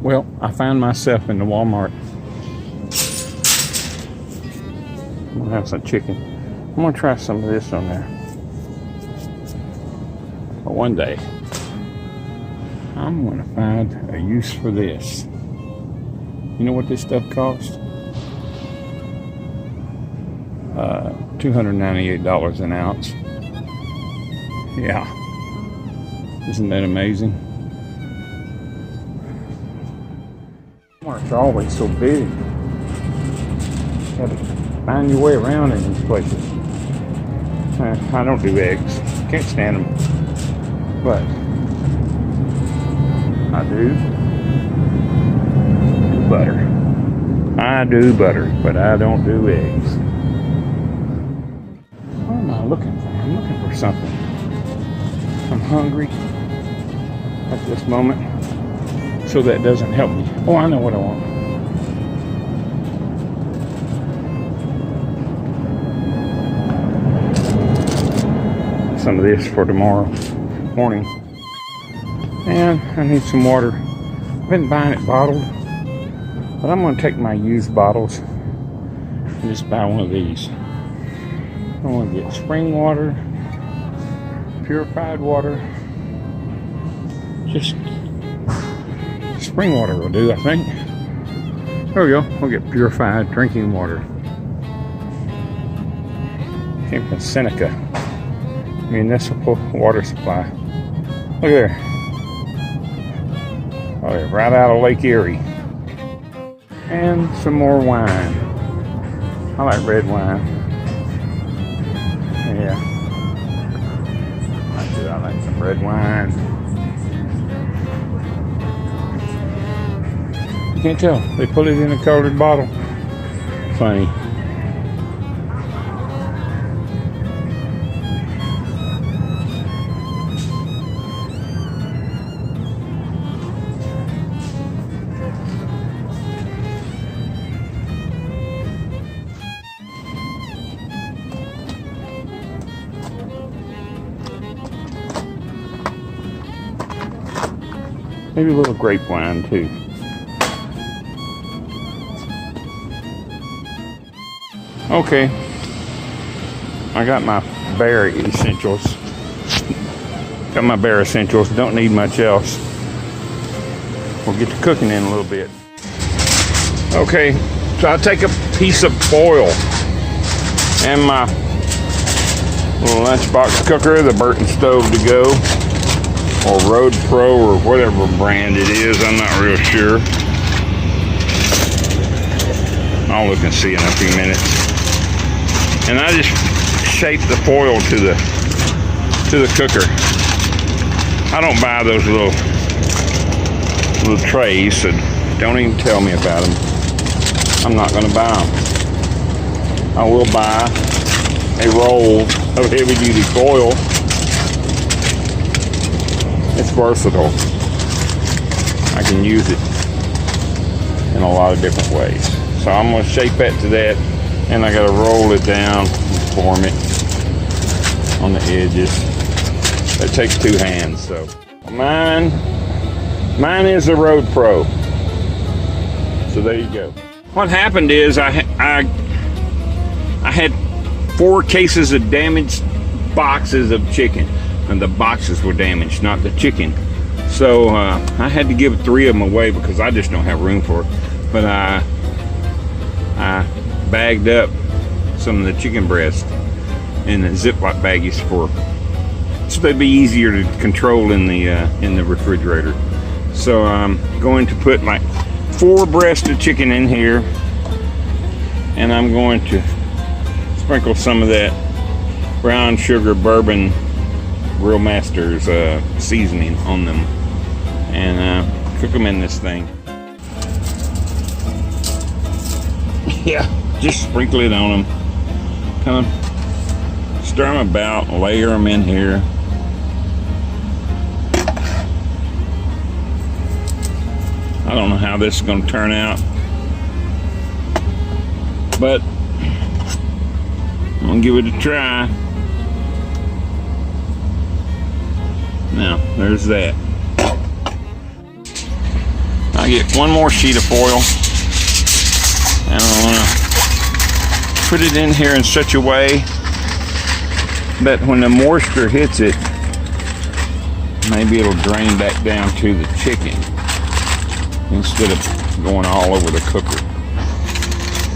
Well, I found myself in the Walmart. I'm gonna have some chicken. I'm gonna try some of this on there. But one day, I'm gonna find a use for this. You know what this stuff costs? $298 an ounce. Yeah. Isn't that amazing? Walmart's always so big. You gotta find your way around in these places. I don't do eggs. Can't stand them. But I do butter. I do butter, but I don't do eggs. What am I looking for? I'm looking for something. I'm hungry at this moment, so that doesn't help me. Oh, I know what I want. Some of this for tomorrow morning. And I need some water. I've been buying it bottled, but I'm going to take my used bottles and just buy one of these. I want to get spring water, purified water. Just spring water will do, I think. There we go. We'll get purified drinking water. Came from Seneca Municipal Water Supply. Look there. Oh, they're right out of Lake Erie. And some more wine. I like red wine. Yeah. I like some red wine. You can't tell. They put it in a colored bottle. Funny. Maybe a little grape wine too. Okay, I got my bare essentials. Got my bare essentials, don't need much else. We'll get to cooking in a little bit. Okay, so I'll take a piece of foil and my little lunchbox cooker, the Burton Stove to Go, or Road Pro, or whatever brand it is, I'm not real sure. I'll look and see in a few minutes. And I just shape the foil to the cooker. I don't buy those little trays, so don't even tell me about them. I'm not going to buy them. I will buy a roll of heavy-duty foil. It's versatile. I can use it in a lot of different ways. So I'm going to shape that to that, and I got to roll it down and form it on the edges. That takes two hands. So mine is the Road Pro. So there you go. What happened is I had 4 cases of damaged boxes of chicken. And the boxes were damaged, not the chicken. So I had to give 3 of them away because I just don't have room for it. But I bagged up some of the chicken breast in the Ziploc baggies so they'd be easier to control in the refrigerator. So I'm going to put like 4 breasts of chicken in here, and I'm going to sprinkle some of that brown sugar bourbon Grill Masters seasoning on them, and cook them in this thing. Yeah, just sprinkle it on them. Kind of stir them about, layer them in here. I don't know how this is going to turn out, but I'm going to give it a try. Now, there's that. I get one more sheet of foil, and I'm gonna put it in here in such a way that when the moisture hits it, maybe it'll drain back down to the chicken instead of going all over the cooker.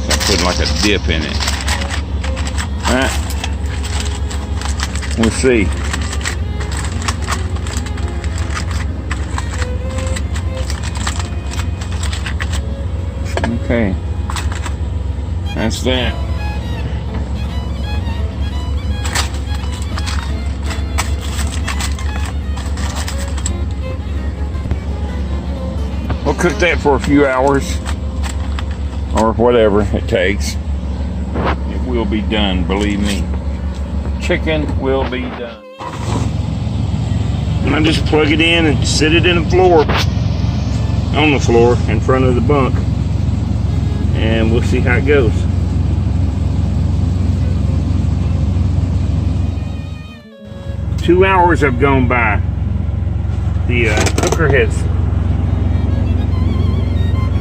So I put like a dip in it. Alright, we'll see. Okay, that's that. We'll cook that for a few hours or whatever it takes. It will be done, believe me. Chicken will be done. And I just plug it in and sit it in the floor, on the floor in front of the bunk, and we'll see how it goes. Two hours have gone by. The cooker has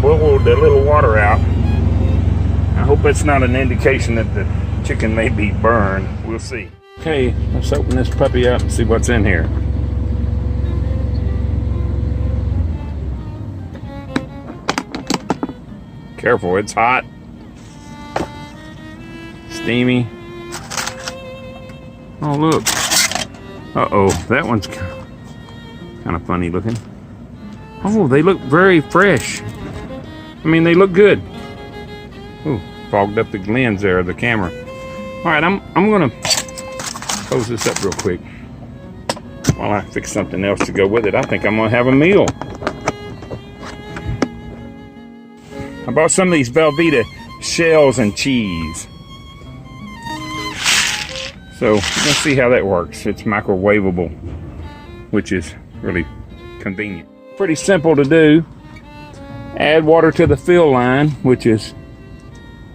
boiled a little water out. I hope it's not an indication that the chicken may be burned. We'll see. Okay, let's open this puppy up and see what's in here. Careful, it's hot. Steamy. Oh, look. Uh-oh, that one's kind of funny looking. Oh, they look very fresh. I mean, they look good. Ooh, fogged up the lens there of the camera. All right, I'm gonna close this up real quick while I fix something else to go with it. I think I'm gonna have a meal. I bought some of these Velveeta shells and cheese. So let's see how that works. It's microwavable, which is really convenient. Pretty simple to do. Add water to the fill line, which is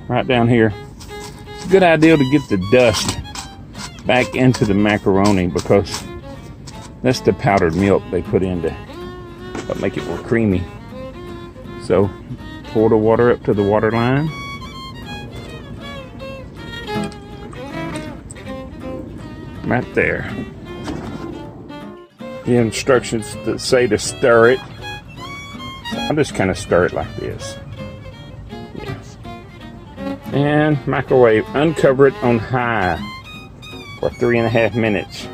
right down here. It's a good idea to get the dust back into the macaroni because that's the powdered milk they put in to help make it more creamy. So pour the water up to the water line. Right there. The instructions that say to stir it. I'll just kind of stir it like this. Yes. And microwave. Uncover it on high for 3.5 minutes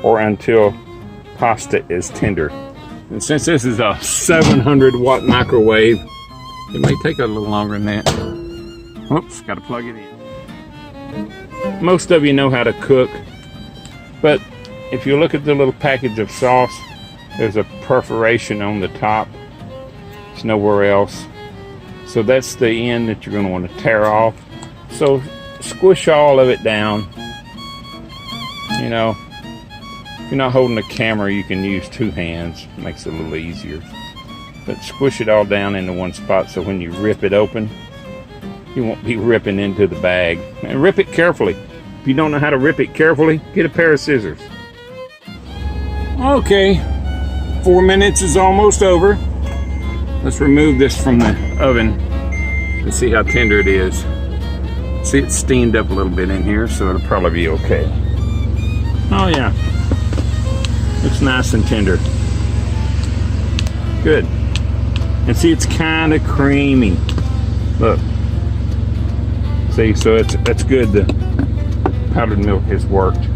or until pasta is tender. And since this is a 700 watt microwave, it may take a little longer than that. Oops, got to plug it in. Most of you know how to cook, but if you look at the little package of sauce, there's a perforation on the top. It's nowhere else. So that's the end that you're going to want to tear off. So squish all of it down. You know, if you're not holding the camera, you can use 2 hands. It makes it a little easier. But squish it all down into one spot so when you rip it open, you won't be ripping into the bag. And rip it carefully. If you don't know how to rip it carefully, get a pair of scissors. Okay, 4 minutes is almost over. Let's remove this from the oven and see how tender it is. See, it's steamed up a little bit in here, so it'll probably be okay. Oh yeah, looks nice and tender. Good. And see, it's kind of creamy. Look. See, so that's good. The powdered milk has worked.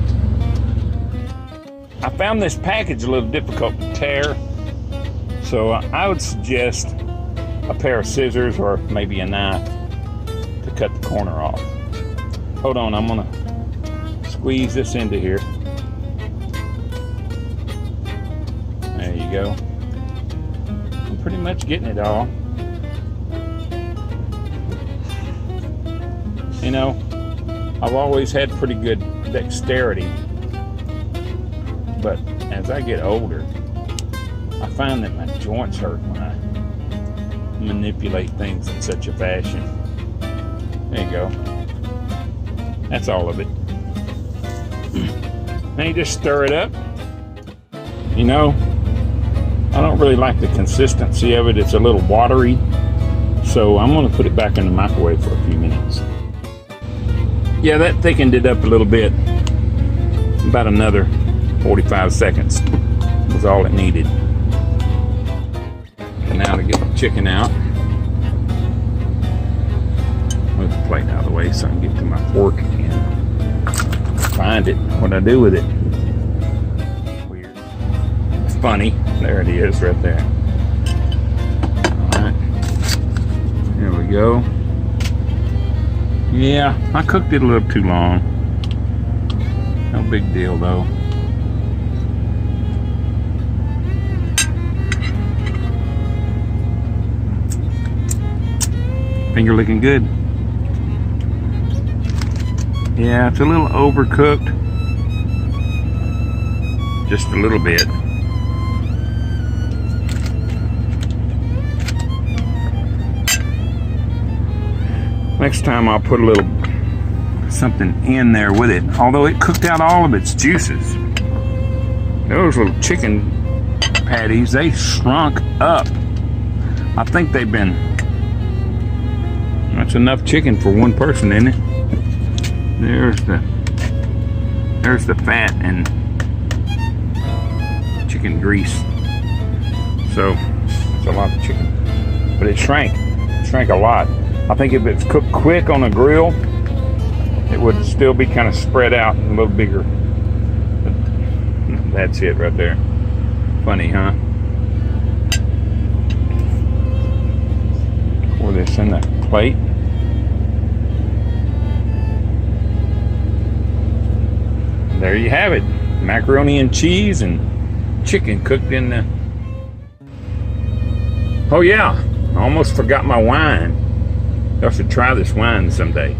I found this package a little difficult to tear, so I would suggest a pair of scissors or maybe a knife to cut the corner off. Hold on, I'm gonna squeeze this into here. There you go. I'm pretty much getting it all. You know, I've always had pretty good dexterity, but as I get older, I find that my joints hurt when I manipulate things in such a fashion. There you go. That's all of it. Now you just stir it up. You know, I don't really like the consistency of it. It's a little watery. So I'm going to put it back in the microwave for a few minutes. Yeah, that thickened it up a little bit. About another 45 seconds was all it needed. And now to get the chicken out. Move the plate out of the way so I can get to my fork and find it. What I do with it? Weird. Funny. There it is right there. Alright. There we go. Yeah, I cooked it a little too long. No big deal though. Finger looking good. Yeah, it's a little overcooked. Just a little bit. Next time I'll put a little something in there with it. Although it cooked out all of its juices. Those little chicken patties, they shrunk up. I think they've been... That's enough chicken for one person, isn't it? There's the fat and chicken grease. So it's a lot of chicken. But it shrank. It shrank a lot. I think if it's cooked quick on a grill, it would still be kind of spread out and a little bigger. But that's it right there. Funny, huh? Pour this in that plate. There you have it. Macaroni and cheese and chicken cooked in the... Oh yeah, I almost forgot my wine. Y'all should try this wine someday.